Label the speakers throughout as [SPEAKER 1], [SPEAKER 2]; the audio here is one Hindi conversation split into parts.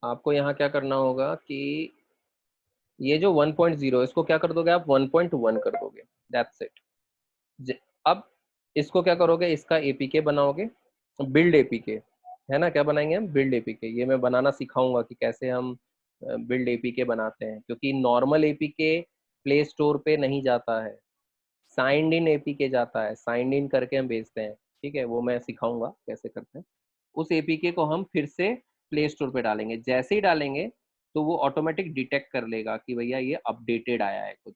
[SPEAKER 1] आपको यहाँ क्या करना होगा कि ये जो 1.0 इसको क्या कर दोगे आप 1.1 कर दोगे, दैट्स इट। अब इसको क्या करोगे, इसका एपीके बनाओगे, बिल्ड एपीके, है ना, क्या बनाएंगे हम, बिल्ड एपीके। ये मैं बनाना सिखाऊंगा कि कैसे हम बिल्ड एपीके बनाते हैं, क्योंकि नॉर्मल एपीके प्ले स्टोर पे नहीं जाता है, साइंड इन एपीके जाता है, साइंड इन करके हम भेजते हैं। ठीक है, वो मैं सिखाऊंगा कैसे करते हैं। उस एपीके को हम फिर से प्ले स्टोर पे डालेंगे, जैसे ही डालेंगे तो वो ऑटोमेटिक डिटेक्ट कर लेगा कि भैया ये अपडेटेड आया है कुछ।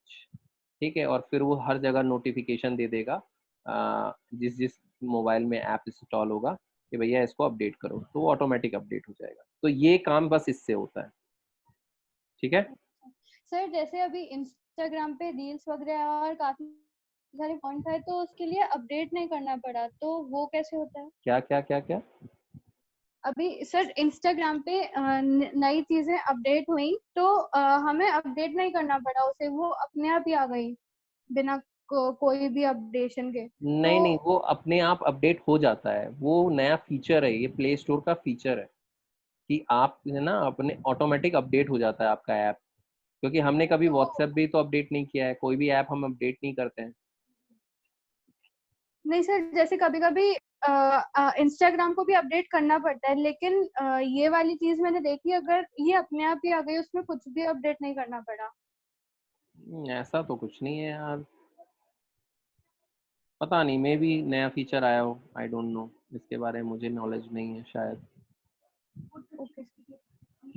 [SPEAKER 1] ठीक है, और फिर वो हर जगह नोटिफिकेशन दे देगा जिस जिस मोबाइल में ऐप इंस्टॉल होगा कि भैया इसको अपडेट करो, तो वो ऑटोमेटिक अपडेट हो जाएगा। तो ये काम बस इससे होता है। ठीक है।
[SPEAKER 2] सर जैसे अभी इंस्टाग्राम पे रील्स वगैरह और काफी सारे पॉइंट है, तो उसके लिए अपडेट नहीं करना पड़ा, तो वो कैसे होता है?
[SPEAKER 1] क्या क्या क्या क्या?
[SPEAKER 2] अभी सर इंस्टाग्राम पे नई चीजें अपडेट हुई, तो हमें अपडेट नहीं करना पड़ा उसे, वो अपने आप ही आ गई बिना कोई भी अपडेशन के। तो
[SPEAKER 1] नहीं नहीं, वो अपने आप अपडेट हो जाता है, वो नया फीचर है, ये प्ले स्टोर का फीचर है कि आप है ना अपने ऑटोमेटिक अपडेट हो जाता है आपका ऐप। क्योंकि हमने कभी व्हाट्सएप भी तो अपडेट नहीं किया है, कोई भी ऐप हम अपडेट नहीं करते हैं।
[SPEAKER 2] नहीं सर, जैसे कभी कभी इंस्टाग्राम को भी अपडेट करना पड़ता है, लेकिन ये वाली चीज मैंने देखी, अगर ये अपने आप ही आ गई, उसमें कुछ भी अपडेट नहीं करना पड़ा।
[SPEAKER 1] ऐसा तो कुछ नहीं है यार, पता नहीं, मे भी नया फीचर आया हो, आई डोंट नो, इसके बारे में मुझे नॉलेज नहीं है शायद,
[SPEAKER 2] ओके।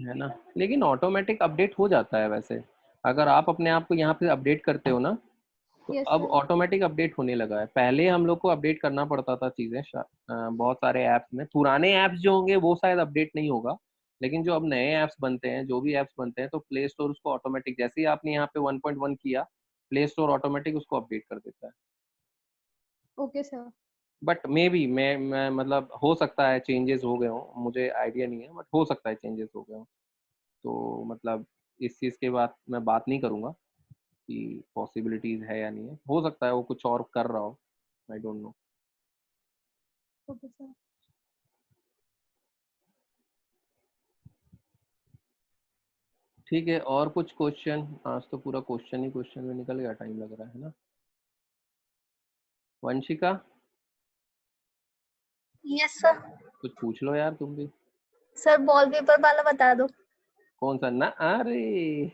[SPEAKER 1] है ना। लेकिन ऑटोमेटिक अपडेट हो जाता है वैसे, अगर आप अपने आप को यहाँ पे अपडेट करते हो ना, तो
[SPEAKER 2] यस
[SPEAKER 1] अब
[SPEAKER 2] सर।
[SPEAKER 1] ऑटोमेटिक अपडेट होने लगा है। पहले हम लोग को अपडेट करना पड़ता था चीज़ें, बहुत सारे ऐप्स में, पुराने ऐप्स जो होंगे वो शायद अपडेट नहीं होगा, लेकिन जो अब नए ऐप्स बनते हैं, जो भी ऐप्स बनते हैं, तो प्ले स्टोर उसको ऑटोमेटिक, जैसे ही आपने यहाँ पे 1.1 किया, प्ले स्टोर ऑटोमेटिक उसको अपडेट कर देता है।
[SPEAKER 2] Okay sir.
[SPEAKER 1] But may be मैं मतलब हो सकता है चेंजेस हो गए हों, मुझे आइडिया नहीं है, बट हो सकता है चेंजेस हो गए हों। तो मतलब इस चीज़ के बाद मैं बात नहीं करूँगा कि पॉसिबिलिटीज़ है या नहीं है, हो सकता है वो कुछ और कर रहा हो, I don't know.
[SPEAKER 2] Okay sir.
[SPEAKER 1] ठीक है, और कुछ क्वेश्चन? आज तो पूरा क्वेश्चन ही क्वेश्चन में निकल गया, टाइम लग रहा है ना। Vanshika,
[SPEAKER 3] yes sir.
[SPEAKER 1] कुछ पूछ लो यार तुम भी।
[SPEAKER 3] सर वॉलपेपर वाला बता दो।
[SPEAKER 1] कौन सा ना, अरे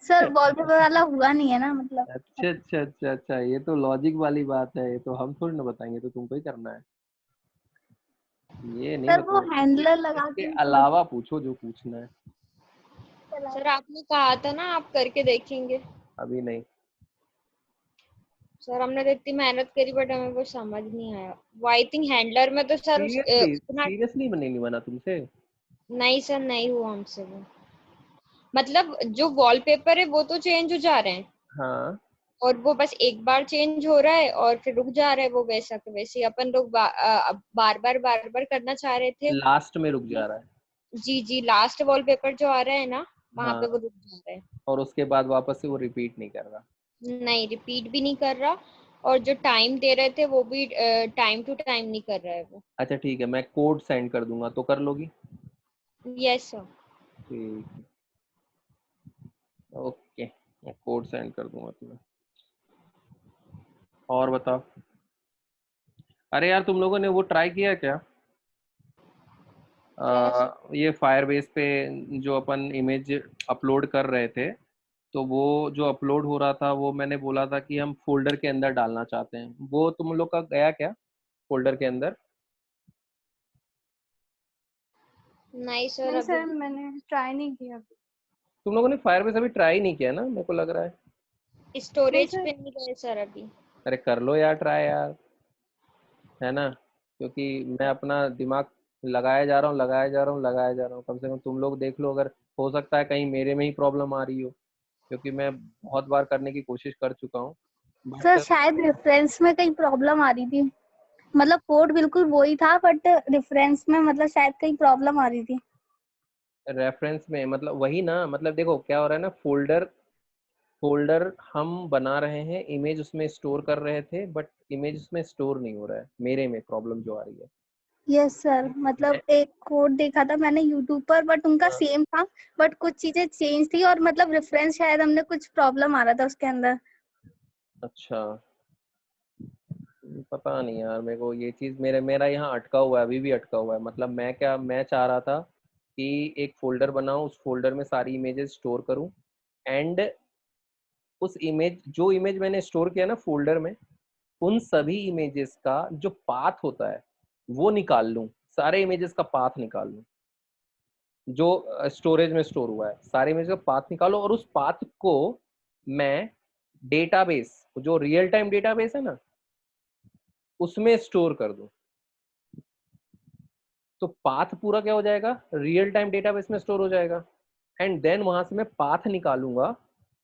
[SPEAKER 3] सर वॉलपेपर वाला हुआ नहीं है ना, मतलब।
[SPEAKER 1] अच्छा अच्छा अच्छा अच्छा, ये तो लॉजिक वाली बात है, ये तो हम थोड़ी ना बताएंगे, तो तुमको ही करना है, ये नहीं
[SPEAKER 3] सर वो
[SPEAKER 1] बताओ।
[SPEAKER 3] हैंडलर लगा
[SPEAKER 1] इसके
[SPEAKER 3] के
[SPEAKER 1] अलावा पूछो जो पूछना है।
[SPEAKER 3] चला।
[SPEAKER 4] सर आपने कहा था ना आप करके देखेंगे।
[SPEAKER 1] अभी नहीं।
[SPEAKER 4] सर हमने तो इतनी मेहनत करी बट हमें कुछ समझ नहीं आया। वो आई थिंक हैंडलर में तो सर
[SPEAKER 1] सीरियसली
[SPEAKER 4] उतना।
[SPEAKER 1] सीरियसली नहीं बना तुमसे?
[SPEAKER 4] नहीं सर, नहीं हुआ हमसे वो। मतलब जो वॉलपेपर है वो तो चेंज हो जा रहे हैं,
[SPEAKER 1] हाँ,
[SPEAKER 4] और वो बस एक बार चेंज हो रहा है और फिर रुक जा रहा है वो, वैसा के वैसे ही अपन लोग बार बार करना चाह रहे थे।
[SPEAKER 1] लास्ट में रुक जा रहा है।
[SPEAKER 4] जी जी, लास्ट वॉलपेपर जो आ रहा है ना, वहां पे
[SPEAKER 1] हाँ,
[SPEAKER 4] वो रुक जा रहा है।
[SPEAKER 1] और उसके बाद वापस से वो रिपीट नहीं कर रहा।
[SPEAKER 4] नहीं, रिपीट भी नहीं कर रहा, और जो टाइम दे रहे थे वो भी टाइम टू टाइम नहीं कर रहा है वो।
[SPEAKER 1] अच्छा ठीक है, मैं कोड सेंड कर दूंगा तो कर लोगी?
[SPEAKER 4] Yes sir.
[SPEAKER 1] ठीक है, ओके, मैं कोड सेंड कर दूंगा तुम्हें। और बताओ। अरे यार, तुम लोगों ने वो ट्राई किया क्या,
[SPEAKER 4] क्या सर?
[SPEAKER 1] ये फायरबेस पे जो अपन इमेज अपलोड कर रहे थे, तो वो जो अपलोड हो रहा था, वो मैंने बोला था कि हम फोल्डर के अंदर डालना चाहते हैं, वो तुम लोग का गया क्या फोल्डर के अंदर?
[SPEAKER 4] नहीं सर,
[SPEAKER 2] नहीं
[SPEAKER 4] अभी
[SPEAKER 2] सर, मैंने ट्राई नहीं किया अभी।
[SPEAKER 1] तुम लोगों ने फायरबेस अभी ट्राई नहीं किया ना, मेरे को लग रहा है।
[SPEAKER 2] नहीं
[SPEAKER 4] स्टोरेज
[SPEAKER 2] सर।
[SPEAKER 4] पे नहीं गए सर अभी।
[SPEAKER 1] अरे कर लो यार ट्राई यार, है ना, क्योंकि मैं अपना दिमाग लगाया जा रहा हूँ, लगाया जा रहा हूँ, लगाया जा रहा हूँ, कम से कम तुम लोग देख लो, अगर हो सकता है कहीं मेरे में ही प्रॉब्लम आ रही हो, क्योंकि मैं बहुत बार करने की कोशिश कर चुका हूँ,
[SPEAKER 3] सर
[SPEAKER 1] बट
[SPEAKER 3] शायद रेफरेंस में कहीं प्रॉब्लम आ रही थी, मतलब कोड बिल्कुल वही था बट रेफरेंस में मतलब शायद कहीं प्रॉब्लम आ रही थी।
[SPEAKER 1] रेफरेंस में मतलब वही ना, मतलब देखो क्या हो रहा है ना, फोल्डर फोल्डर हम बना रहे हैं, इमेज उसमें स्टोर कर रहे थे, बट इमेज उसमें स्टोर नहीं हो रहा है, मेरे में प्रॉब्लम जो आ रही है।
[SPEAKER 3] यस सर, मतलब एक कोड देखा था मैंने यूट्यूब पर, बट उनका
[SPEAKER 1] हाँ।
[SPEAKER 3] सेम था, बट कुछ चीजें चेंज थी और मतलब रेफरेंस शायद हमने कुछ प्रॉब्लम आ रहा था उसके अंदर।
[SPEAKER 1] अच्छा, पता नहीं यार, मेरे को ये चीज मेरा यहाँ अटका हुआ है, अभी भी अटका हुआ है। मतलब मैं चाह रहा था कि एक फोल्डर बनाऊं, उस फोल्डर में सारी इमेजेस स्टोर करूं, एंड उस जो इमेज मैंने स्टोर किया ना फोल्डर में, उन सभी इमेजेस का जो पाथ होता है वो निकाल लूं, सारे इमेजेस का पाथ निकाल लूं जो स्टोरेज में स्टोर हुआ है, सारे इमेज का पाथ निकालो, और उस पाथ को मैं डेटाबेस, जो रियल टाइम डेटाबेस है ना, उसमें स्टोर कर दूं। तो पाथ पूरा क्या हो जाएगा, रियल टाइम डेटाबेस में स्टोर हो जाएगा, एंड देन वहां से मैं पाथ निकालूंगा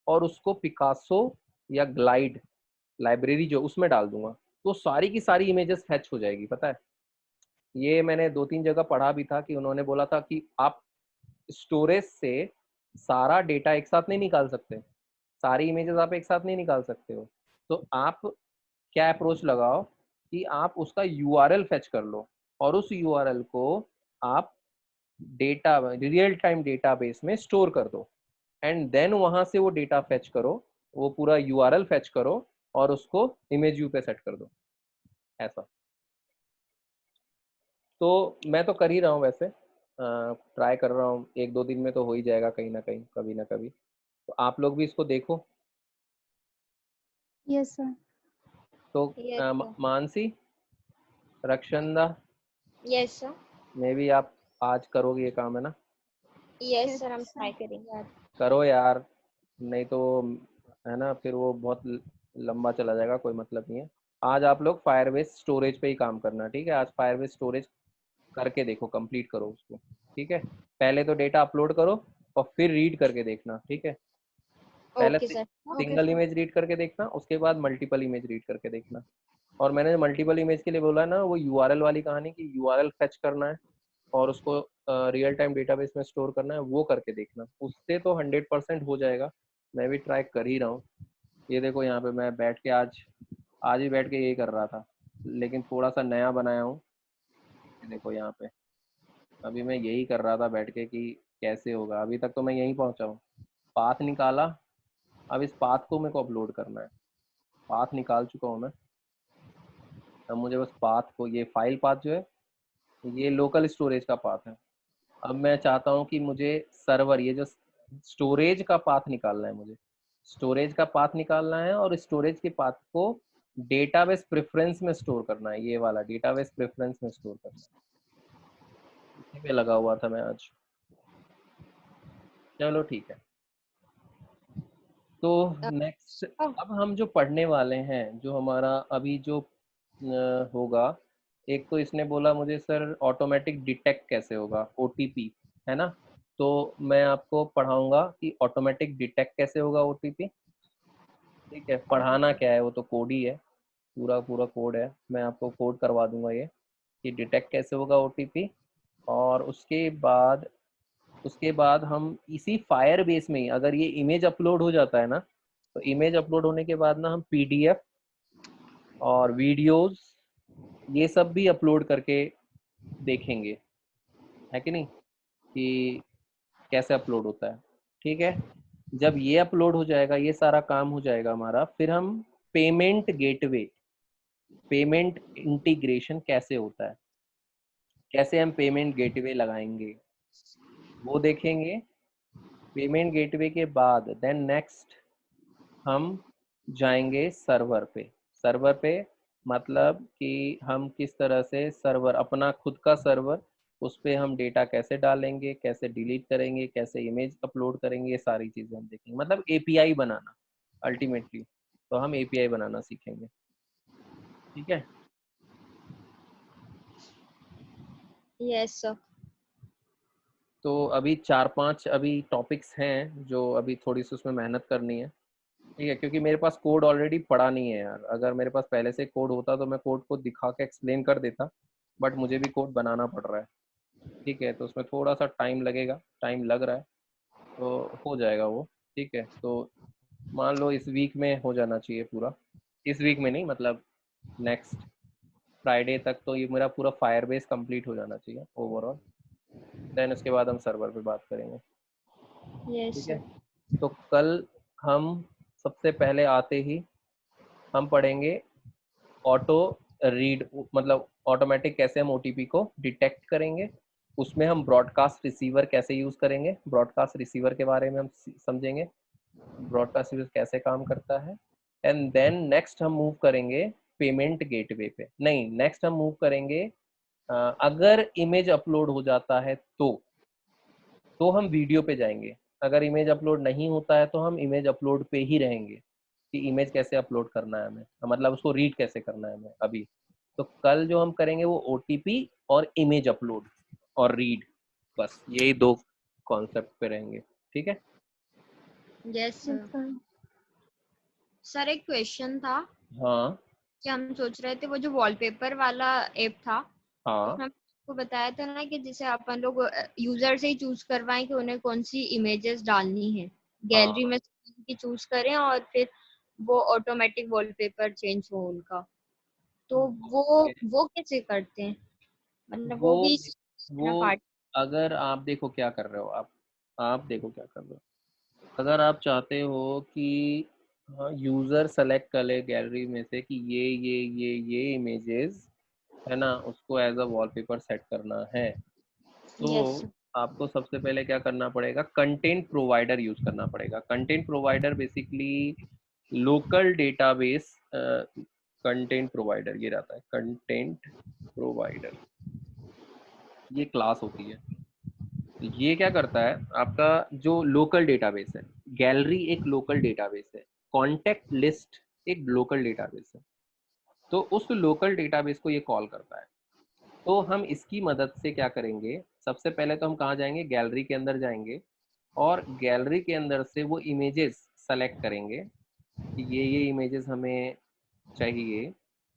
[SPEAKER 1] और उसको पिकासो या ग्लाइड लाइब्रेरी जो उसमें डाल दूंगा, तो सारी की सारी इमेजेस फैच हो जाएगी। पता है, ये मैंने 2-3 जगह पढ़ा भी था कि उन्होंने बोला था कि आप स्टोरेज से सारा डेटा एक साथ नहीं निकाल सकते, सारी इमेजेस आप एक साथ नहीं निकाल सकते हो। तो आप क्या अप्रोच लगाओ कि आप उसका यूआरएल फेच कर लो, और उस यूआरएल को आप डेटा रियल टाइम डेटाबेस में स्टोर कर दो, एंड देन वहां से वो डेटा फेच करो, वो पूरा यूआरएल फेच करो और उसको इमेज व्यू पे सेट कर दो, ऐसा। तो मैं तो कर ही रहा हूँ वैसे, ट्राई कर रहा हूँ, 1-2 दिन में तो हो ही जाएगा कहीं ना कहीं, कभी ना कभी। तो आप लोग भी इसको देखो।
[SPEAKER 3] Yes sir.
[SPEAKER 1] तो
[SPEAKER 4] yes sir.
[SPEAKER 1] Mansi, Rakshanda,
[SPEAKER 4] yes sir.
[SPEAKER 1] मे भी आप आज करोगे ये काम, है ना?
[SPEAKER 4] यस
[SPEAKER 3] यस
[SPEAKER 4] सर, हम
[SPEAKER 3] सर।
[SPEAKER 4] ट्राई करेंगे आज।
[SPEAKER 1] करो यार, नहीं तो है ना, फिर वो बहुत लंबा चला जाएगा, कोई मतलब नहीं है। आज आप लोग फायरबेस स्टोरेज पे ही काम करना, ठीक है? आज फायरबेस स्टोरेज करके देखो, कंप्लीट करो उसको, ठीक है? पहले तो डेटा अपलोड करो और फिर रीड करके देखना, ठीक है? पहले
[SPEAKER 4] okay sir.
[SPEAKER 3] Okay
[SPEAKER 1] single
[SPEAKER 3] sir.
[SPEAKER 1] Image read करके देखना, उसके बाद मल्टीपल इमेज रीड करके देखना। और मैंने मल्टीपल इमेज के लिए बोला है ना, वो यूआरएल वाली कहानी, की यूआरएल फेच करना है और उसको रियल टाइम डेटाबेस में स्टोर करना है, वो करके देखना, उससे तो 100% हो जाएगा। मैं भी ट्राई कर ही रहा हूँ। ये देखो यहाँ पे मैं बैठ के आज आज ही बैठ के यही कर रहा था, लेकिन थोड़ा सा नया बनाया हूँ। ये देखो यहाँ पे अभी मैं यही कर रहा था बैठ के कि कैसे होगा। अभी तक तो मैं यहीं पहुँचा हूँ, पाथ निकाला, अब इस पाथ को मेरे को अपलोड करना है। पाथ निकाल चुका हूँ मैं, अब मुझे बस पाथ को, ये फाइल पाथ जो है, ये लोकल स्टोरेज का पाथ है। अब मैं चाहता हूँ कि मुझे सर्वर, ये जो स्टोरेज का पाथ निकालना है, मुझे स्टोरेज का पाथ निकालना है, और स्टोरेज के पाथ को डेटाबेस प्रेफरेंस में स्टोर करना है, ये वाला डेटाबेस प्रेफरेंस में स्टोर करना है। इसी पे लगा हुआ था मैं आज। चलो ठीक है। तो नेक्स्ट, अब हम जो पढ़ने वाले हैं, जो हमारा अभी जो होगा, एक तो इसने बोला मुझे सर ऑटोमेटिक डिटेक्ट कैसे होगा, ओटीपी, है ना? तो मैं आपको पढ़ाऊंगा कि ऑटोमेटिक डिटेक्ट कैसे होगा ओटीपी। ठीक है, पढ़ाना क्या है, वो तो कोड ही है, पूरा पूरा कोड है, मैं आपको कोड करवा दूंगा ये, कि डिटेक्ट कैसे होगा ओटीपी। और उसके बाद हम इसी फायर बेस में ही, अगर ये इमेज अपलोड हो जाता है ना, तो इमेज अपलोड होने के बाद ना हम पीडीएफ और वीडियोस ये सब भी अपलोड करके देखेंगे, है कि नहीं, कि कैसे अपलोड होता है। ठीक है, जब ये अपलोड हो जाएगा, ये सारा काम हो जाएगा हमारा, फिर हम पेमेंट गेटवे, पेमेंट इंटीग्रेशन कैसे होता है, कैसे हम पेमेंट गेटवे लगाएंगे, वो देखेंगे। पेमेंट गेटवे के बाद देन नेक्स्ट हम जाएंगे सर्वर पे। सर्वर पे मतलब कि हम किस तरह से सर्वर, अपना खुद का सर्वर, उस पे हम डेटा कैसे डालेंगे, कैसे डिलीट करेंगे, कैसे इमेज अपलोड करेंगे, ये सारी चीज़ें हम देखेंगे। मतलब एपीआई बनाना, अल्टीमेटली तो हम एपीआई बनाना सीखेंगे। ठीक है,
[SPEAKER 4] यस सर।
[SPEAKER 1] तो अभी 4-5 अभी टॉपिक्स हैं जो अभी थोड़ी सी उसमें मेहनत करनी है। ठीक है, क्योंकि मेरे पास कोड ऑलरेडी पड़ा नहीं है यार, अगर मेरे पास पहले से कोड होता तो मैं कोड को दिखा के एक्सप्लेन कर देता, बट मुझे भी कोड बनाना पड़ रहा है। ठीक है, तो उसमें थोड़ा सा टाइम लगेगा, टाइम लग रहा है, तो हो जाएगा वो। ठीक है, तो मान लो इस वीक में हो जाना चाहिए पूरा, इस वीक में नहीं, मतलब नेक्स्ट फ्राइडे तक तो ये मेरा पूरा फायरबेस कंप्लीट हो जाना चाहिए ओवरऑल, देन उसके बाद हम सर्वर पे बात करेंगे।
[SPEAKER 4] यस
[SPEAKER 1] ठीक है,
[SPEAKER 4] सर।
[SPEAKER 1] तो कल हम सबसे पहले आते ही हम पढ़ेंगे ऑटो रीड, मतलब ऑटोमेटिक कैसे हम ओटीपी को डिटेक्ट करेंगे, उसमें हम ब्रॉडकास्ट रिसीवर कैसे यूज करेंगे, ब्रॉडकास्ट रिसीवर के बारे में हम समझेंगे, ब्रॉडकास्ट रिसीवर कैसे काम करता है। एंड देन नेक्स्ट हम मूव करेंगे पेमेंट गेटवे पे, नहीं नेक्स्ट हम मूव करेंगे अगर इमेज अपलोड हो जाता है तो हम वीडियो पे जाएंगे, अगर इमेज अपलोड नहीं होता है तो हम इमेज अपलोड पे ही रहेंगे कि इमेज कैसे अपलोड करना है हमें, मतलब उसको रीड कैसे करना है हमें अभी। तो कल जो हम करेंगे वो ओटीपी और इमेज अपलोड और रीड, बस यही 2 कॉन्सेप्ट पे रहेंगे। ठीक है
[SPEAKER 4] यस सर। सर एक क्वेश्चन था
[SPEAKER 1] हाँ
[SPEAKER 4] कि हम सोच रहे थे वो जो वॉलपेपर वाला ऐप था
[SPEAKER 1] हाँ
[SPEAKER 4] उसमें आपको बताया था ना कि जैसे अपन लोग यूजर से ही चूज करवाएं कि उन्हें कौन सी इमेजेस डालनी है, गैलरी
[SPEAKER 1] हाँ
[SPEAKER 4] में की चूज करें और फिर वो ऑटोमेटिक वॉलपेपर चेंज हो उनका, तो वो कैसे करते हैं, मतलब
[SPEAKER 1] वो
[SPEAKER 4] वो भी
[SPEAKER 1] वो
[SPEAKER 4] ना पार्ट।
[SPEAKER 1] अगर आप देखो क्या कर रहे हो, आप देखो क्या कर रहे हो, अगर आप चाहते हो कि हाँ यूज़र सेलेक्ट कर ले गैलरी में से कि ये इमेजेस है ना, उसको एज अ वॉलपेपर सेट करना है, तो
[SPEAKER 4] यस
[SPEAKER 1] आपको सबसे पहले क्या करना पड़ेगा, कंटेंट प्रोवाइडर यूज करना पड़ेगा। Content provider basically local database content provider ये रहता है, कंटेंट प्रोवाइडर ये क्लास होती है। तो ये क्या करता है, आपका जो लोकल डेटाबेस है, गैलरी एक लोकल डेटाबेस है, कॉन्टेक्ट लिस्ट एक लोकल डेटाबेस है, तो उस लोकल डेटाबेस को ये कॉल करता है। तो हम इसकी मदद से क्या करेंगे, सबसे पहले तो हम कहाँ जाएंगे, गैलरी के अंदर जाएंगे और गैलरी के अंदर से वो इमेजेस सेलेक्ट करेंगे कि ये इमेजेस हमें चाहिए,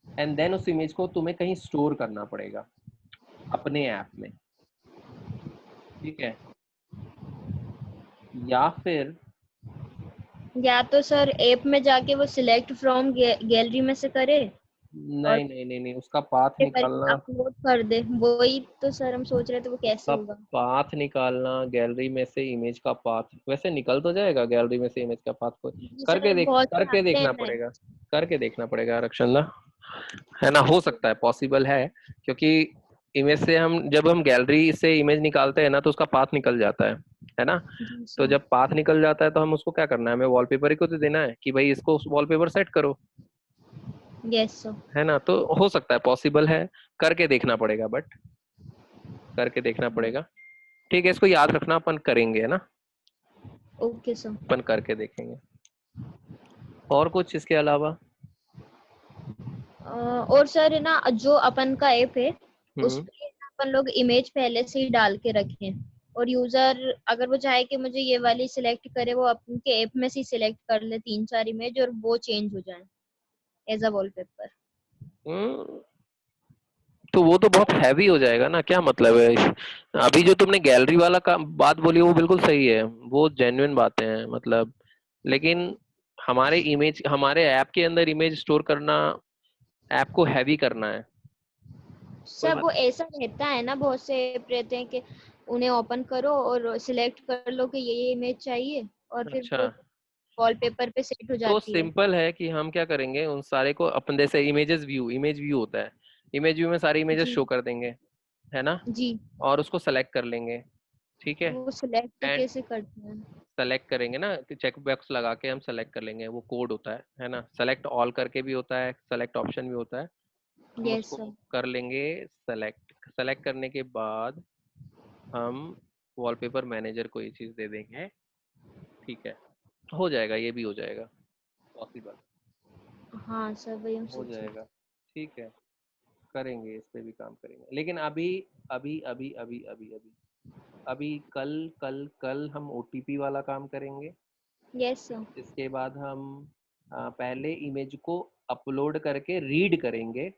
[SPEAKER 1] एंड देन उस इमेज को तुम्हें कहीं स्टोर करना पड़ेगा अपने ऐप में। ठीक है, या फिर
[SPEAKER 4] या तो सर ऐप में जाके वो सिलेक्ट फ्रॉम गैलरी में से करे और
[SPEAKER 1] नहीं उसका पाथ निकालना,
[SPEAKER 4] अपलोड कर दे, वही तो सर हम सोच रहे थे वो कैसे
[SPEAKER 1] उसका
[SPEAKER 4] होगा।
[SPEAKER 1] पाथ निकालना, गैलरी में से इमेज का पाथ वैसे निकल तो जाएगा, गैलरी में से इमेज का पाथ को
[SPEAKER 4] जी सर बहुत से
[SPEAKER 1] करके
[SPEAKER 4] आते हैं
[SPEAKER 1] देखना
[SPEAKER 4] ना।
[SPEAKER 1] पड़ेगा, करके देखना पड़ेगा आरक्षण है ना, हो सकता है पॉसिबल है, क्योंकि इमेज से हम जब हम गैलरी से इमेज निकालते हैं ना तो उसका पाथ निकल जाता है ना।
[SPEAKER 4] जी
[SPEAKER 1] तो
[SPEAKER 4] सर।
[SPEAKER 1] जब पाथ निकल जाता है तो हम उसको क्या करना है, हमें वॉलपेपर ही को तो देना है कि भाई इसको वॉलपेपर सेट करो,
[SPEAKER 4] यस सर।
[SPEAKER 1] है ना। तो हो सकता है पॉसिबल है, करके देखना पड़ेगा, बट करके देखना पड़ेगा। ठीक है, इसको याद रखना, अपन करेंगे, है ना,
[SPEAKER 4] ओके सर।
[SPEAKER 1] अपन करके देखेंगे। और कुछ इसके अलावा?
[SPEAKER 4] और सर है ना जो अपन का ऐप है उस
[SPEAKER 1] हम्म
[SPEAKER 4] पे अपन लोग इमेज पहले से ही डाल के रखें और यूजर अगर वो चाहे कि मुझे ये वाली सिलेक्ट करे वो अपन के ऐप में से सिलेक्ट कर ले 3-4 इमेज और वो चेंज हो जाए एज अ वॉलपेपर।
[SPEAKER 1] हम्म, तो वो तो बहुत हैवी हो जाएगा ना, क्या मतलब है। अभी जो तुमने गैलरी वाला का बात बोली वो बिल्कुल सही है, वो जेन्युइन बातें हैं, मतलब लेकिन हमारे ऐप के अंदर इमेज स्टोर करना, ऐप को हैवी करना है कोई
[SPEAKER 4] सब वो ऐसा रहता है ना, बहुत से ऐप रहते हैं कि उन्हें ओपन करो और सिलेक्ट कर लो कि ये इमेज चाहिए और फिर
[SPEAKER 1] अच्छा,
[SPEAKER 4] वो वॉलपेपर पे सेट हो
[SPEAKER 1] तो
[SPEAKER 4] जाती है।
[SPEAKER 1] सिंपल है कि हम क्या करेंगे, उन सारे को अपन जैसे इमेज व्यू होता है, इमेज व्यू में सारी इमेजेस
[SPEAKER 4] जी
[SPEAKER 1] शो कर देंगे, है ना,
[SPEAKER 4] जी।
[SPEAKER 1] और उसको सेलेक्ट कर लेंगे। ठीक है,
[SPEAKER 4] वो सिलेक्ट
[SPEAKER 1] एंड
[SPEAKER 4] कैसे करते हैं?
[SPEAKER 1] सेलेक्ट करेंगे ना, चेक बॉक्स लगा के हम सेलेक्ट कर लेंगे, वो कोड होता है ना, सेलेक्ट ऑल करके भी होता है, सेलेक्ट ऑप्शन भी होता है, हम
[SPEAKER 4] यस
[SPEAKER 1] उसको
[SPEAKER 4] सर।
[SPEAKER 1] कर लेंगे सेलेक्ट। सेलेक्ट करने के बाद हम वॉलपेपर मैनेजर को ये चीज़ दे देंगे। ठीक है, हो जाएगा, ये भी हो जाएगा, पॉसिबल
[SPEAKER 4] हाँ सर वही हम
[SPEAKER 1] हो
[SPEAKER 4] सोच रहे
[SPEAKER 1] जाएगा। ठीक है, करेंगे, इस पे भी काम करेंगे, लेकिन अभी अभी अभी अभी अभी अभी अभी कल कल कल हम ओटीपी वाला काम करेंगे।
[SPEAKER 4] हैं। Yes sir.
[SPEAKER 1] इसके बाद हम पहले इमेज को अपलोड करके रीड करेंगे,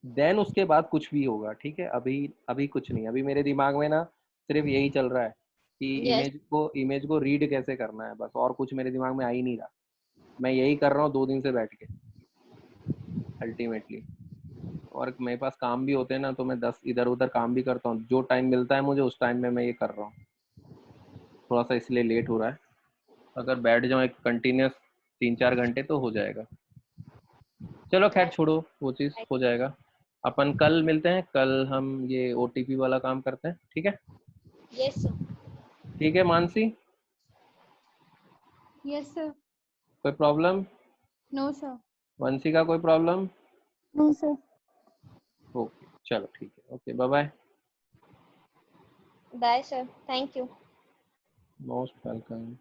[SPEAKER 1] देन उसके बाद कुछ भी होगा। ठीक है, अभी अभी कुछ नहीं, अभी मेरे दिमाग में ना सिर्फ यही चल रहा है कि
[SPEAKER 4] यस
[SPEAKER 1] इमेज को रीड कैसे करना है, बस, और कुछ मेरे दिमाग में आ ही नहीं रहा। मैं यही कर रहा हूँ 2 दिन से बैठ के अल्टीमेटली, और मेरे पास काम भी होते हैं ना, तो मैं 10 इधर उधर काम भी करता हूँ। जो टाइम मिलता है मुझे उस टाइम में मैं ये कर रहा हूँ। थोड़ा सा इसलिए लेट हो रहा है। अगर बैठ जाऊँ एक कंटिन्यूस 3-4 घंटे तो हो जाएगा। चलो खैर छोड़ो, वो चीज़ हो जाएगा। अपन कल मिलते हैं, कल हम ये OTP वाला काम करते हैं, ठीक है?
[SPEAKER 4] Yes sir.
[SPEAKER 1] ठीक है मानसी,
[SPEAKER 2] यस सर।
[SPEAKER 1] कोई प्रॉब्लम?
[SPEAKER 2] No sir.
[SPEAKER 1] वंशी का कोई प्रॉब्लम?
[SPEAKER 3] No sir.
[SPEAKER 1] ओके चलो ठीक है, okay bye bye.
[SPEAKER 4] Bye sir, thank you.
[SPEAKER 1] Most welcome.